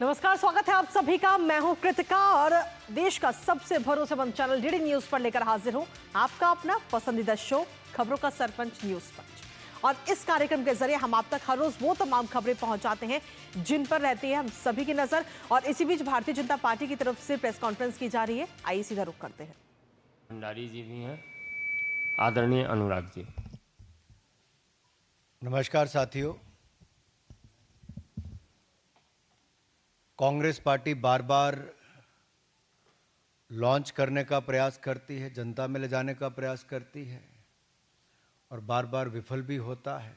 नमस्कार, स्वागत है आप सभी का। मैं हूं कृतिका और देश का सबसे भरोसेमंद चैनल डीडी न्यूज पर लेकर हाजिर हूं आपका अपना पसंदीदा शो खबरों का सरपंच न्यूज पंच। और इस कार्यक्रम के जरिए हम आप तक हर रोज वो तमाम खबरें पहुंचाते हैं जिन पर रहती है हम सभी की नजर। और इसी बीच भारतीय जनता पार्टी की तरफ से प्रेस कॉन्फ्रेंस की जा रही है, आइए सीधा रुख करते हैं। भंडारी जी भी हैं, आदरणीय अनुराग जी। नमस्कार साथियों, कांग्रेस पार्टी बार बार लॉन्च करने का प्रयास करती है, जनता में ले जाने का प्रयास करती है और बार बार विफल भी होता है।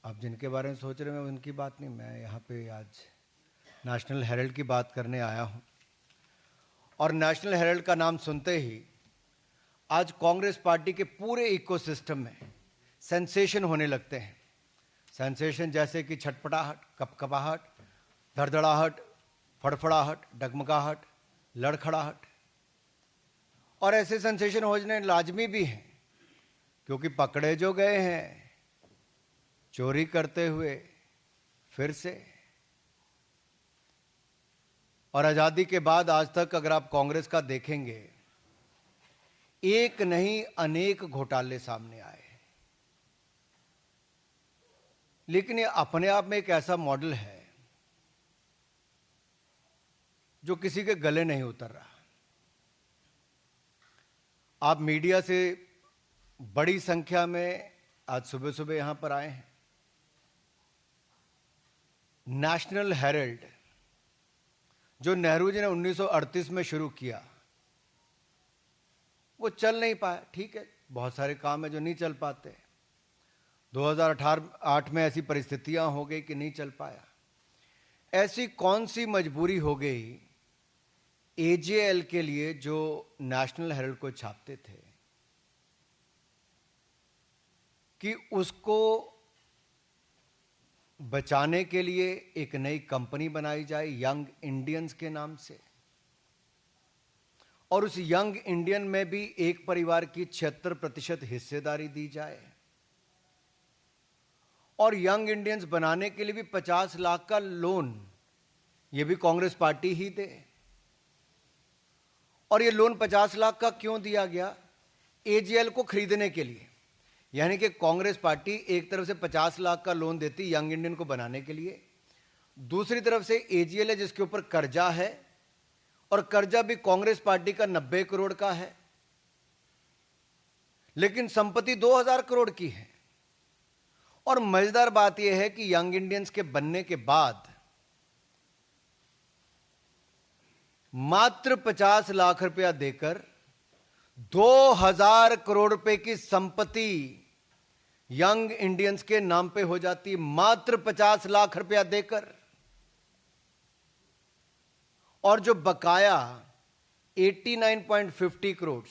आप जिनके बारे में सोच रहे हैं उनकी बात नहीं, मैं यहाँ पे आज नेशनल हेराल्ड की बात करने आया हूँ। और नेशनल हेराल्ड का नाम सुनते ही आज कांग्रेस पार्टी के पूरे इकोसिस्टम में सेंसेशन होने लगते हैं। सेंसेशन जैसे कि छटपटाहट, कपकपाहट, धड़धड़ाहट, फड़फड़ाहट, डगमगाहट, लड़खड़ाहट। और ऐसे सेंसेशन होने लाजमी भी हैं क्योंकि पकड़े जो गए हैं चोरी करते हुए फिर से। और आज़ादी के बाद आज तक अगर आप कांग्रेस का देखेंगे, एक नहीं अनेक घोटाले सामने आए, लेकिन ये अपने आप में एक ऐसा मॉडल है जो किसी के गले नहीं उतर रहा। आप मीडिया से बड़ी संख्या में आज सुबह सुबह यहां पर आए हैं। नेशनल हेराल्ड जो नेहरू जी ने 1938 में शुरू किया, वो चल नहीं पाया। ठीक है, बहुत सारे काम है जो नहीं चल पाते। 2008 में ऐसी परिस्थितियां हो गई कि नहीं चल पाया। ऐसी कौन सी मजबूरी हो गई एजेएल के लिए जो नेशनल हेराल्ड को छापते थे कि उसको बचाने के लिए एक नई कंपनी बनाई जाए यंग इंडियंस के नाम से, और उस यंग इंडियन में भी एक परिवार की 76% हिस्सेदारी दी जाए, और यंग इंडियंस बनाने के लिए भी 50 लाख का लोन ये भी कांग्रेस पार्टी ही दे। और ये लोन 50 लाख का क्यों दिया गया? एजेएल को खरीदने के लिए। यानी कि कांग्रेस पार्टी एक तरफ से 50 लाख का लोन देती यंग इंडियन को बनाने के लिए, दूसरी तरफ से एजेएल है जिसके ऊपर कर्जा है, और कर्जा भी कांग्रेस पार्टी का 90 करोड़ का है, लेकिन संपत्ति 2000 करोड़ की है। और मजेदार बात यह है कि यंग इंडियंस के बनने के बाद मात्र 50 लाख रुपया देकर 2000 करोड़ रुपए की संपत्ति यंग इंडियंस के नाम पे हो जाती, मात्र 50 लाख रुपया देकर। और जो बकाया 89.50 करोड़,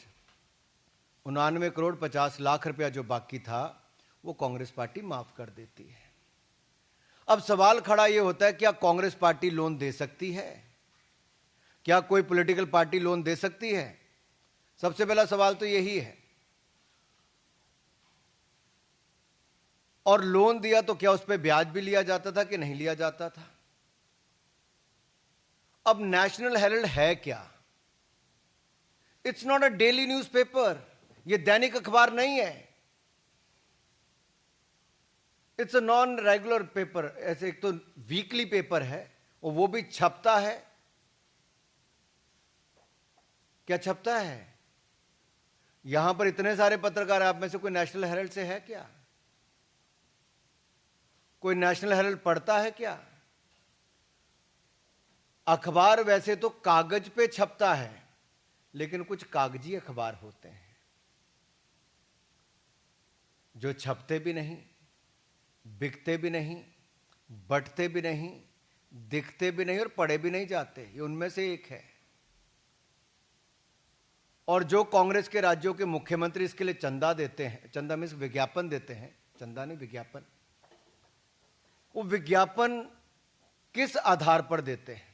99 करोड़ 50 लाख रुपया जो बाकी था, वो कांग्रेस पार्टी माफ कर देती है। अब सवाल खड़ा यह होता है, क्या कांग्रेस पार्टी लोन दे सकती है? क्या कोई पॉलिटिकल पार्टी लोन दे सकती है? सबसे पहला सवाल तो यही है। और लोन दिया तो क्या उस पर ब्याज भी लिया जाता था कि नहीं लिया जाता था? अब नेशनल हेराल्ड है क्या? It's not a daily newspaper, यह दैनिक अखबार नहीं है। It's a non regular paper. ऐसे एक तो वीकली पेपर है और वो भी छपता है। क्या छपता है? यहां पर इतने सारे पत्रकार, आप में से कोई नेशनल हेराल्ड से है क्या? कोई नेशनल हेराल्ड पढ़ता है क्या? अखबार वैसे तो कागज पे छपता है, लेकिन कुछ कागजी अखबार होते हैं जो छपते भी नहीं, बिकते भी नहीं, बंटते भी नहीं, दिखते भी नहीं और पढ़े भी नहीं जाते। ये उनमें से एक है। और जो कांग्रेस के राज्यों के मुख्यमंत्री इसके लिए चंदा देते हैं, चंदा में विज्ञापन देते हैं, चंदा नहीं विज्ञापन, वो विज्ञापन किस आधार पर देते हैं?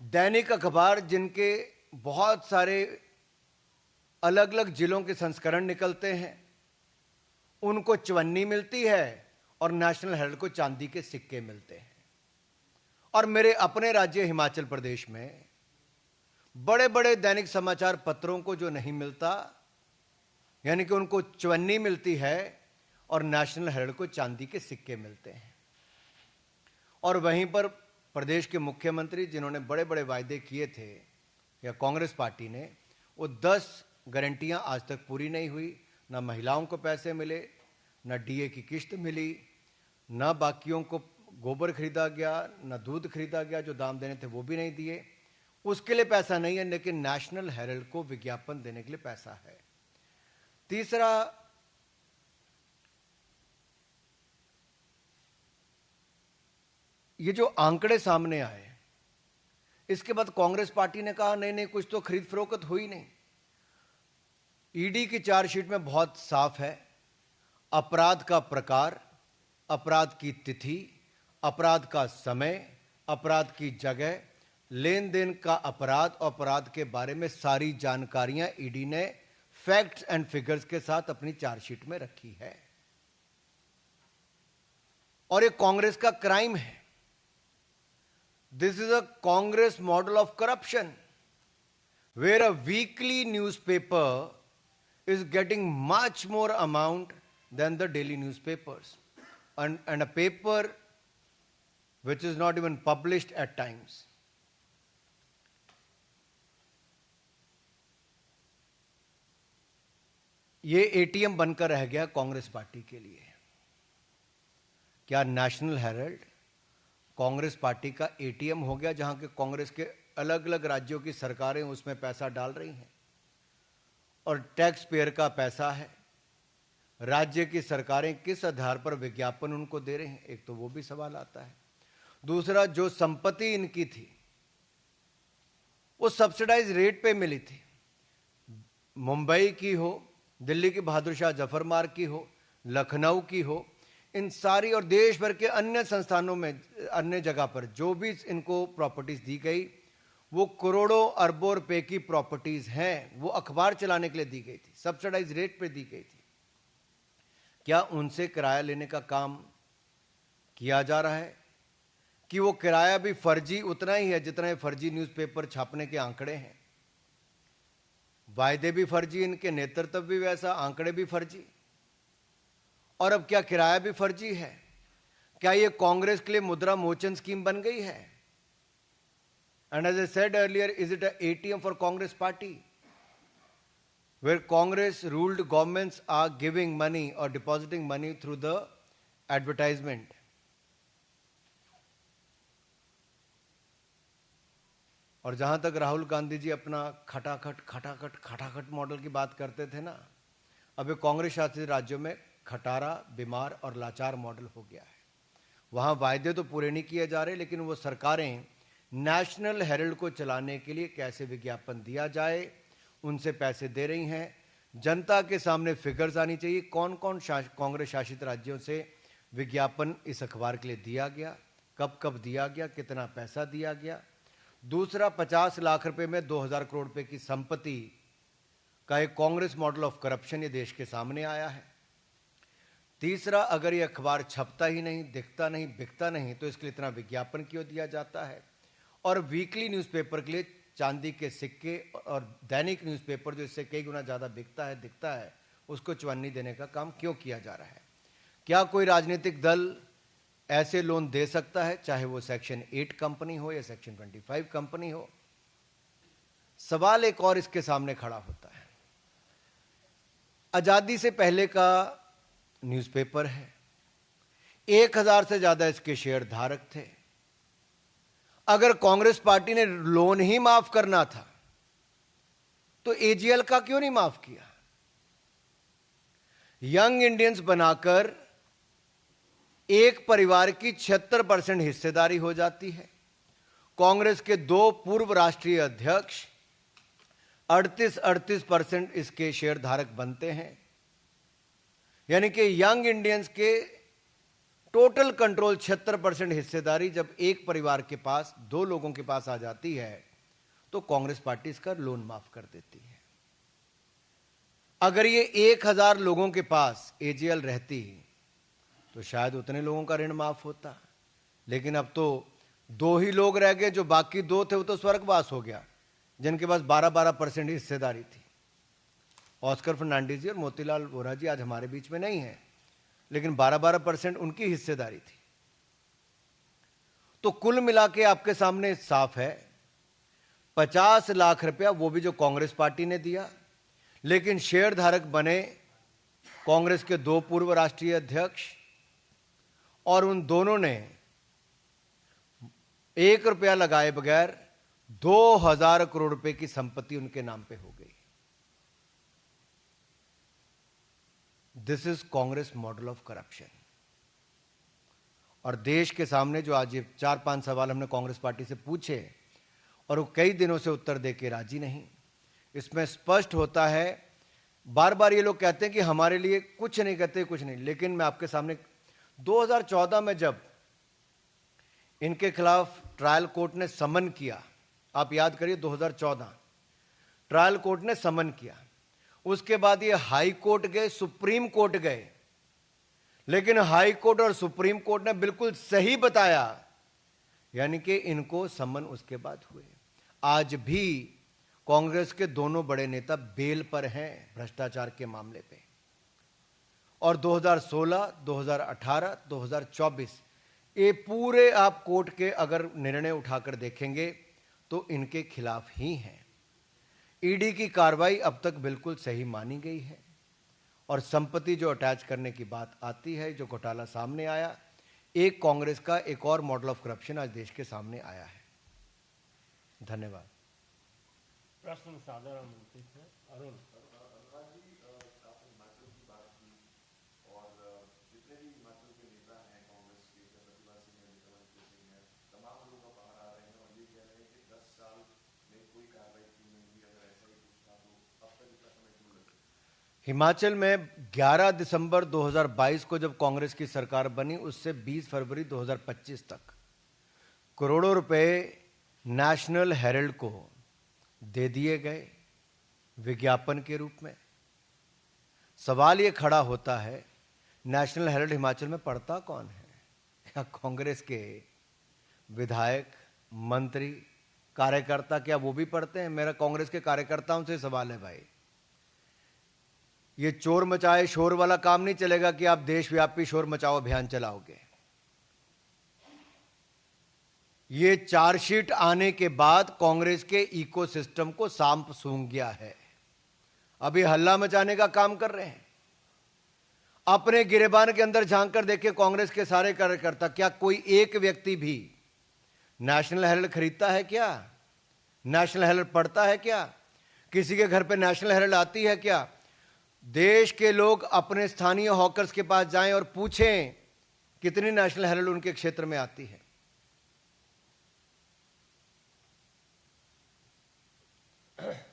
दैनिक अखबार जिनके बहुत सारे अलग अलग जिलों के संस्करण निकलते हैं, उनको चवन्नी मिलती है और नेशनल हेराल्ड को चांदी के सिक्के मिलते हैं। और मेरे अपने राज्य हिमाचल प्रदेश में बड़े बड़े दैनिक समाचार पत्रों को जो नहीं मिलता, यानी कि उनको चवन्नी मिलती है और नेशनल हेराल्ड को चांदी के सिक्के मिलते हैं। और वहीं पर प्रदेश के मुख्यमंत्री जिन्होंने बड़े बड़े वायदे किए थे, या कांग्रेस पार्टी ने, वो 10 गारंटियां आज तक पूरी नहीं हुई। ना महिलाओं को पैसे मिले, ना डीए की किस्त मिली, ना बाकियों को गोबर खरीदा गया, ना दूध खरीदा गया, जो दाम देने थे वो भी नहीं दिए। उसके लिए पैसा नहीं है, लेकिन नेशनल हेराल्ड को विज्ञापन देने के लिए पैसा है। तीसरा, ये जो आंकड़े सामने आए, इसके बाद कांग्रेस पार्टी ने कहा नहीं नहीं, कुछ तो खरीद फरोख्त हुई नहीं। ईडी की चार्जशीट में बहुत साफ है, अपराध का प्रकार, अपराध की तिथि, अपराध का समय, अपराध की जगह, लेन देन का अपराध और अपराध के बारे में सारी जानकारियां ईडी ने फैक्ट्स एंड फिगर्स के साथ अपनी चार्जशीट में रखी है। और ये कांग्रेस का क्राइम है। This is a Congress model of corruption, where a weekly newspaper is getting much more amount than the daily newspapers, and a paper which is not even published at times. ये ATM बनकर रह गया Congress party के लिए। क्या national Herald Congress party का ATM हो गया, जहां के कांग्रेस के अलग अलग राज्यों की सरकारें उसमें पैसा डाल रही हैं और टैक्स पेयर का पैसा है। राज्य की सरकारें किस आधार पर विज्ञापन उनको दे रहे हैं, एक तो वो भी सवाल आता है। दूसरा, जो संपत्ति इनकी थी वो सब्सिडाइज रेट पे मिली थी। मुंबई की हो, दिल्ली की बहादुर शाह जफर मार्ग की हो, लखनऊ की हो, इन सारी और देश भर के अन्य संस्थानों में, अन्य जगह पर जो भी इनको प्रॉपर्टीज दी गई, वो करोड़ों अरबों रुपए की प्रॉपर्टीज हैं। वो अखबार चलाने के लिए दी गई थी, सब्सिडाइज रेट पे दी गई थी। क्या उनसे किराया लेने का काम किया जा रहा है कि वो किराया भी फर्जी उतना ही है जितना ये फर्जी न्यूज़पेपर छापने के आंकड़े हैं? वायदे भी फर्जी, इनके नेतृत्व भी वैसा, आंकड़े भी फर्जी, और अब क्या किराया भी फर्जी है? क्या ये कांग्रेस के लिए मुद्रा मोचन स्कीम बन गई है? And as I said earlier, is it an ATM for Congress party, where Congress ruled governments are giving money or depositing money through the advertisement? और जहां तक राहुल गांधी जी अपना खटाखट मॉडल की बात करते थे ना, अब ये कांग्रेस शासित राज्यों में खटारा, बीमार और लाचार मॉडल हो गया है। वहां वायदे तो पूरे नहीं किए जा रहे, लेकिन वो सरकारें नेशनल हेराल्ड को चलाने के लिए कैसे विज्ञापन दिया जाए उनसे पैसे दे रही हैं। जनता के सामने फिगर्स आनी चाहिए, कौन कौन कांग्रेस शासित राज्यों से विज्ञापन इस अखबार के लिए दिया गया, कब कब दिया गया, कितना पैसा दिया गया। दूसरा, 50 लाख रुपए में 2000 करोड़ रुपए की संपत्ति का एक कांग्रेस मॉडल ऑफ करप्शन ये देश के सामने आया है। तीसरा, अगर ये अखबार छपता ही नहीं, दिखता नहीं, बिकता नहीं, तो इसके लिए इतना विज्ञापन क्यों दिया जाता है? और वीकली न्यूज़पेपर के लिए चांदी के सिक्के और दैनिक न्यूज़पेपर जो इससे कई गुना ज़्यादा बिकता है, दिखता है, उसको चवन्नी देने का काम क्यों किया जा रहा है? क्या कोई राजनीतिक दल ऐसे लोन दे सकता है, चाहे वो सेक्शन 8 कंपनी हो या सेक्शन 25 कंपनी हो? सवाल एक और इसके सामने खड़ा होता है। आज़ादी से पहले का न्यूज़पेपर है, 1000 से ज़्यादा इसके शेयर धारक थे। अगर कांग्रेस पार्टी ने लोन ही माफ करना था तो एजीएल का क्यों नहीं माफ किया? यंग इंडियंस बनाकर एक परिवार की 76% हिस्सेदारी हो जाती है। कांग्रेस के 2 पूर्व राष्ट्रीय अध्यक्ष 38% इसके शेयर धारक बनते हैं। यानी कि यंग इंडियंस के टोटल कंट्रोल 76% हिस्सेदारी जब एक परिवार के पास, 2 लोगों के पास आ जाती है, तो कांग्रेस पार्टी इसका लोन माफ कर देती है। अगर ये 1000 लोगों के पास एजीएल रहती तो शायद उतने लोगों का ऋण माफ होता। लेकिन अब तो 2 ही लोग रह गए, जो बाकी 2 थे वो तो स्वर्गवास हो गया, जिनके पास 12% ही हिस्सेदारी थी। ऑस्कर फर्नांडिस जी और मोतीलाल वोरा जी आज हमारे बीच में नहीं है, लेकिन 12% उनकी हिस्सेदारी थी। तो कुल मिला के आपके सामने साफ है, 50 लाख रुपया वो भी जो कांग्रेस पार्टी ने दिया, लेकिन शेयर धारक बने कांग्रेस के 2 पूर्व राष्ट्रीय अध्यक्ष, और उन दोनों ने 1 रुपया लगाए बगैर 2000 करोड़ रुपए की संपत्ति उनके नाम पे हो गई। This is Congress model of corruption. और देश के सामने जो आज ये 4-5 सवाल हमने कांग्रेस पार्टी से पूछे और वो कई दिनों से उत्तर देके राजी नहीं, इसमें स्पष्ट होता है। बार बार ये लोग कहते हैं कि हमारे लिए कुछ नहीं कहते, कुछ नहीं, लेकिन मैं आपके सामने 2014 में जब इनके खिलाफ ट्रायल कोर्ट ने समन किया, आप याद करिए 2014 ट्रायल कोर्ट ने समन किया, उसके बाद ये हाई कोर्ट गए, सुप्रीम कोर्ट गए, लेकिन हाई कोर्ट और सुप्रीम कोर्ट ने बिल्कुल सही बताया, यानी कि इनको समन उसके बाद हुए। आज भी कांग्रेस के दोनों बड़े नेता बेल पर हैं भ्रष्टाचार के मामले पे, और 2016, 2018, 2024 ये पूरे आप कोर्ट के अगर निर्णय उठाकर देखेंगे तो इनके खिलाफ ही हैं। ईडी की कार्रवाई अब तक बिल्कुल सही मानी गई है, और संपत्ति जो अटैच करने की बात आती है, जो घोटाला सामने आया, एक कांग्रेस का एक और मॉडल ऑफ करप्शन आज देश के सामने आया है। धन्यवाद। प्रश्न साधारण मंत्री से अरुण। हिमाचल में 11 दिसंबर 2022 को जब कांग्रेस की सरकार बनी, उससे 20 फरवरी 2025 तक करोड़ों रुपए नेशनल हेरल्ड को दे दिए गए विज्ञापन के रूप में। सवाल ये खड़ा होता है, नेशनल हेरल्ड हिमाचल में पढ़ता कौन है? क्या कांग्रेस के विधायक, मंत्री, कार्यकर्ता, क्या वो भी पढ़ते हैं? मेरा कांग्रेस के कार्यकर्ताओं से सवाल है भाई, ये चोर मचाए शोर वाला काम नहीं चलेगा कि आप देशव्यापी शोर मचाओ अभियान चलाओगे। ये चार्जशीट आने के बाद कांग्रेस के इकोसिस्टम को सांप सूंघ गया है। अभी हल्ला मचाने का काम कर रहे हैं। अपने गिरेबान के अंदर झांक कर देखिए कांग्रेस के सारे कार्यकर्ता, क्या कोई एक व्यक्ति भी नेशनल हेरल्ड खरीदता है क्या? नेशनल हेरल्ड पढ़ता है क्या? किसी के घर पे नेशनल हेरल्ड आती है क्या? देश के लोग अपने स्थानीय हॉकर्स के पास जाएं और पूछें कितनी नेशनल हेरल्ड उनके क्षेत्र में आती है।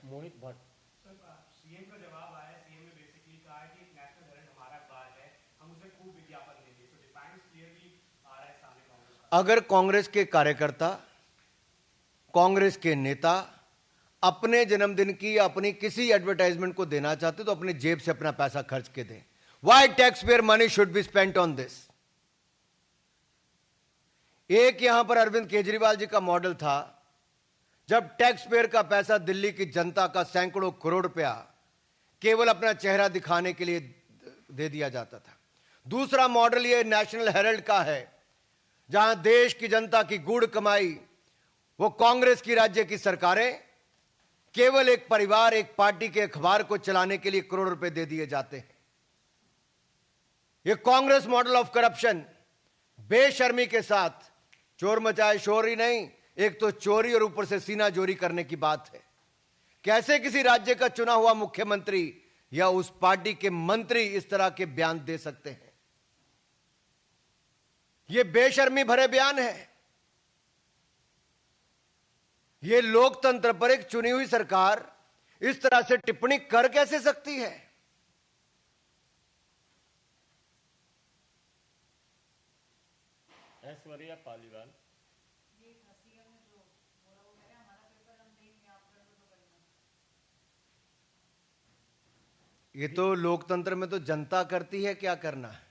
मोहित भट्ट। सीएम का जवाब आया। सीएम ने बेसिकली कहा है कि नेशनल हेरल्ड हमारा अखबार है, हम उसे खूब विज्ञापन देंगे। सो डिफाइंस क्लियरली आ रहा है सामने कांग्रेस का। अगर कांग्रेस के कार्यकर्ता, कांग्रेस के नेता अपने जन्मदिन की अपनी किसी एडवर्टाइजमेंट को देना चाहते तो अपनी जेब से अपना पैसा खर्च के दें। Why tax payer money should be spent on this? एक यहां पर अरविंद केजरीवाल जी का मॉडल था, जब टैक्स पेयर का पैसा दिल्ली की जनता का सैकड़ों करोड़ रुपया केवल अपना चेहरा दिखाने के लिए दे दिया जाता था। दूसरा मॉडल ये नेशनल हेरल्ड का है, जहां देश की जनता की गूढ़ कमाई, वो कांग्रेस की राज्य की सरकारें केवल एक परिवार, एक पार्टी के अखबार को चलाने के लिए करोड़ रुपए दे दिए जाते हैं। ये कांग्रेस मॉडल ऑफ करप्शन बेशर्मी के साथ, चोर मचाए शोर ही नहीं, एक तो चोरी और ऊपर से सीना जोरी करने की बात है। कैसे किसी राज्य का चुना हुआ मुख्यमंत्री या उस पार्टी के मंत्री इस तरह के बयान दे सकते हैं? ये बेशर्मी भरे बयान है। ये लोकतंत्र पर एक चुनी हुई सरकार इस तरह से टिप्पणी कर कैसे सकती है? ऐश्वर्या पालीवाल। ये तो लोकतंत्र में तो जनता करती है, क्या करना है।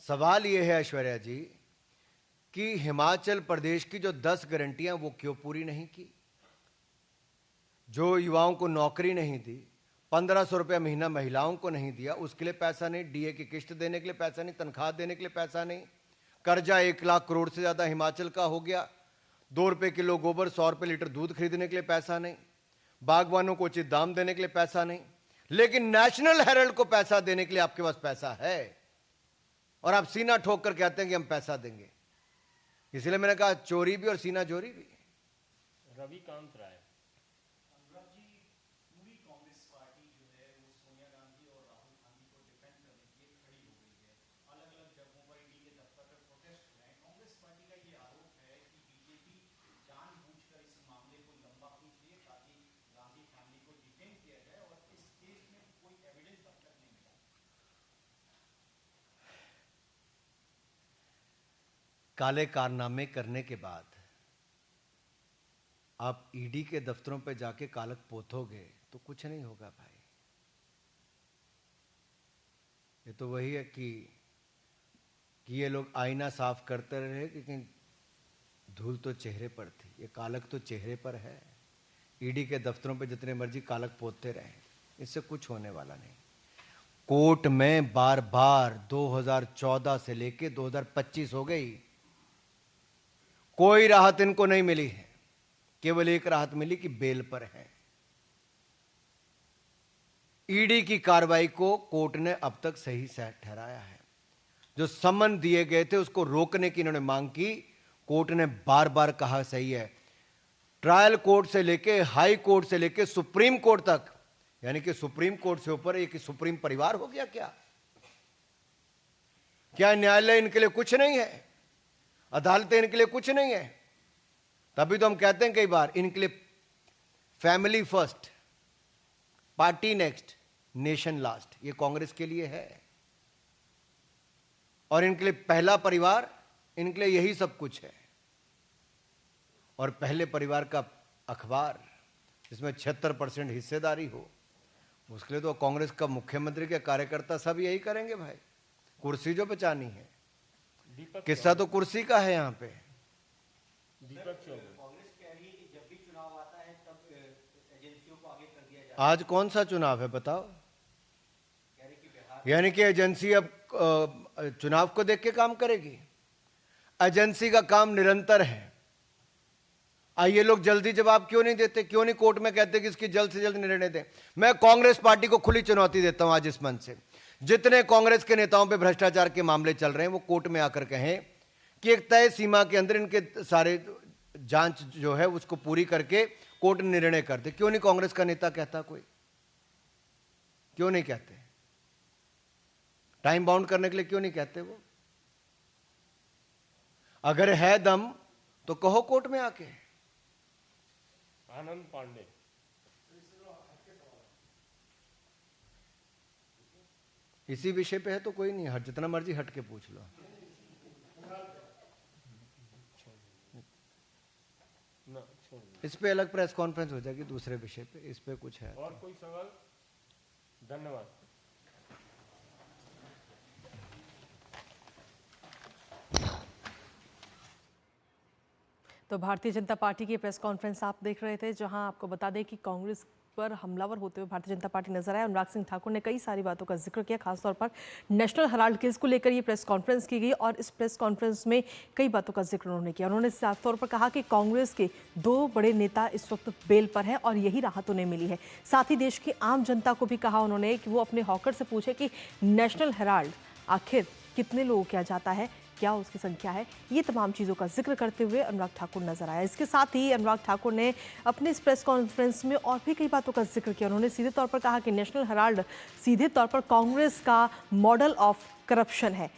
सवाल यह है ऐश्वर्या जी कि हिमाचल प्रदेश की जो 10 गारंटियां वो क्यों पूरी नहीं की? जो युवाओं को नौकरी नहीं दी, 1500 रुपया महीना महिलाओं को नहीं दिया, उसके लिए पैसा नहीं, डीए की किस्त देने के लिए पैसा नहीं, तनख्वाह देने के लिए पैसा नहीं, कर्जा 1 लाख करोड़ से ज्यादा हिमाचल का हो गया, 2 रुपए किलो गोबर, 100 रुपए लीटर दूध खरीदने के लिए पैसा नहीं, बागवानों को उचित दाम देने के लिए पैसा नहीं, लेकिन नेशनल हेराल्ड को पैसा देने के लिए आपके पास पैसा है और आप सीना ठोक कर कहते हैं कि हम पैसा देंगे। इसलिए मैंने कहा चोरी भी और सीना चोरी भी। रविकांत राय। अनुराग जी, पूरी कांग्रेस पार्टी जो है वो सोनिया गांधी और राहुल गांधी को डिफेंड करने के लिए खड़ी हो गई है। अलग अलग जगहों पर ईडी के दफ्तर पर प्रोटेस्ट हुए हैं। कांग्रेस पार्टी का ये आरोप है कि बीजेपी जानबूझकर इस मामले को लंबा खींच रही है ताकि गांधी फैमिली को डिटेन किया जाए और इस केस में कोई एविडेंस अब तक नहीं मिला। काले कारनामे करने के बाद आप ईडी के दफ्तरों पे जाके कालक पोतोगे तो कुछ नहीं होगा भाई। ये तो वही है कि ये लोग आईना साफ करते रहे लेकिन धूल तो चेहरे पर थी, ये कालक तो चेहरे पर है। ईडी के दफ्तरों पे जितने मर्जी कालक पोतते रहे, इससे कुछ होने वाला नहीं। कोर्ट में बार बार 2014 से लेके 2025 हो गई, कोई राहत इनको नहीं मिली है। केवल एक राहत मिली कि बेल पर है। ईडी की कार्रवाई को कोर्ट ने अब तक सही ठहराया है। जो सम्मन दिए गए थे उसको रोकने की इन्होंने मांग की, कोर्ट ने बार बार कहा सही है। ट्रायल कोर्ट से लेके हाई कोर्ट से लेके सुप्रीम कोर्ट तक, यानी कि सुप्रीम कोर्ट से ऊपर एक सुप्रीम परिवार हो गया क्या? क्या न्यायालय इनके लिए कुछ नहीं है? अदालतें इनके लिए कुछ नहीं है? तभी तो हम कहते हैं कई बार इनके लिए family first, party next, nation last, ये कांग्रेस के लिए है। और इनके लिए पहला परिवार, इनके लिए यही सब कुछ है। और पहले परिवार का अखबार जिसमें 76% हिस्सेदारी हो, उसके लिए तो कांग्रेस का मुख्यमंत्री के कार्यकर्ता सब यही करेंगे भाई। कुर्सी जो बचानी है, किस्सा तो कुर्सी का है। यहां पे दीपक चौबे। कांग्रेस कह रही है कि जब भी चुनाव आता है तब एजेंसियों को आगे कर दिया जाए। आज कौन सा चुनाव है बताओ? कह रही कि बिहार यानी कि एजेंसी अब चुनाव को देख के काम करेगी। एजेंसी का काम निरंतर है। ये लोग जल्दी जवाब क्यों नहीं देते? क्यों नहीं कोर्ट में कहते कि इसकी जल्द से जल्द निर्णय दें? मैं कांग्रेस पार्टी को खुली चुनौती देता हूं आज इस मंच से, जितने कांग्रेस के नेताओं पे भ्रष्टाचार के मामले चल रहे हैं वो कोर्ट में आकर कहें कि एक तय सीमा के अंदर इनके सारे जांच जो है उसको पूरी करके कोर्ट निर्णय कर दे। क्यों नहीं कांग्रेस का नेता कहता? कोई क्यों नहीं कहते? टाइम बाउंड करने के लिए क्यों नहीं कहते वो? अगर है दम तो कहो कोर्ट में आके। आनंद पांडे। इसी विषय पे है तो कोई नहीं, हट जितना मर्जी हट के पूछ लो। ना छोड़ दो। इस पे अलग प्रेस कॉन्फ्रेंस हो जाएगी दूसरे विषय पे, इस पे कुछ है। और कोई सवाल? धन्यवाद। तो भारतीय जनता पार्टी की प्रेस कॉन्फ्रेंस आप देख रहे थे, जहां आपको बता दें कि कांग्रेस पर हमलावर होते हुए भारतीय जनता पार्टी नजर आया। अनुराग सिंह ठाकुर ने कई सारी बातों का जिक्र किया, खासतौर पर नेशनल हेराल्ड केस को लेकर ये प्रेस कॉन्फ्रेंस की गई और इस प्रेस कॉन्फ्रेंस में कई बातों का जिक्र उन्होंने किया। उन्होंने साफ तौर पर कहा कि कांग्रेस के 2 बड़े नेता इस वक्त बेल पर हैं और यही राहत उन्हें मिली है। साथ ही देश की आम जनता को भी कहा उन्होंने कि वो अपने हॉकर से पूछे कि नेशनल हेराल्ड आखिर कितने लोगों को क्या जाता है, क्या उसकी संख्या है। ये तमाम चीज़ों का जिक्र करते हुए अनुराग ठाकुर नजर आया। इसके साथ ही अनुराग ठाकुर ने अपने इस प्रेस कॉन्फ्रेंस में और भी कई बातों का जिक्र किया। उन्होंने सीधे तौर पर कहा कि नेशनल हेराल्ड सीधे तौर पर कांग्रेस का मॉडल ऑफ करप्शन है।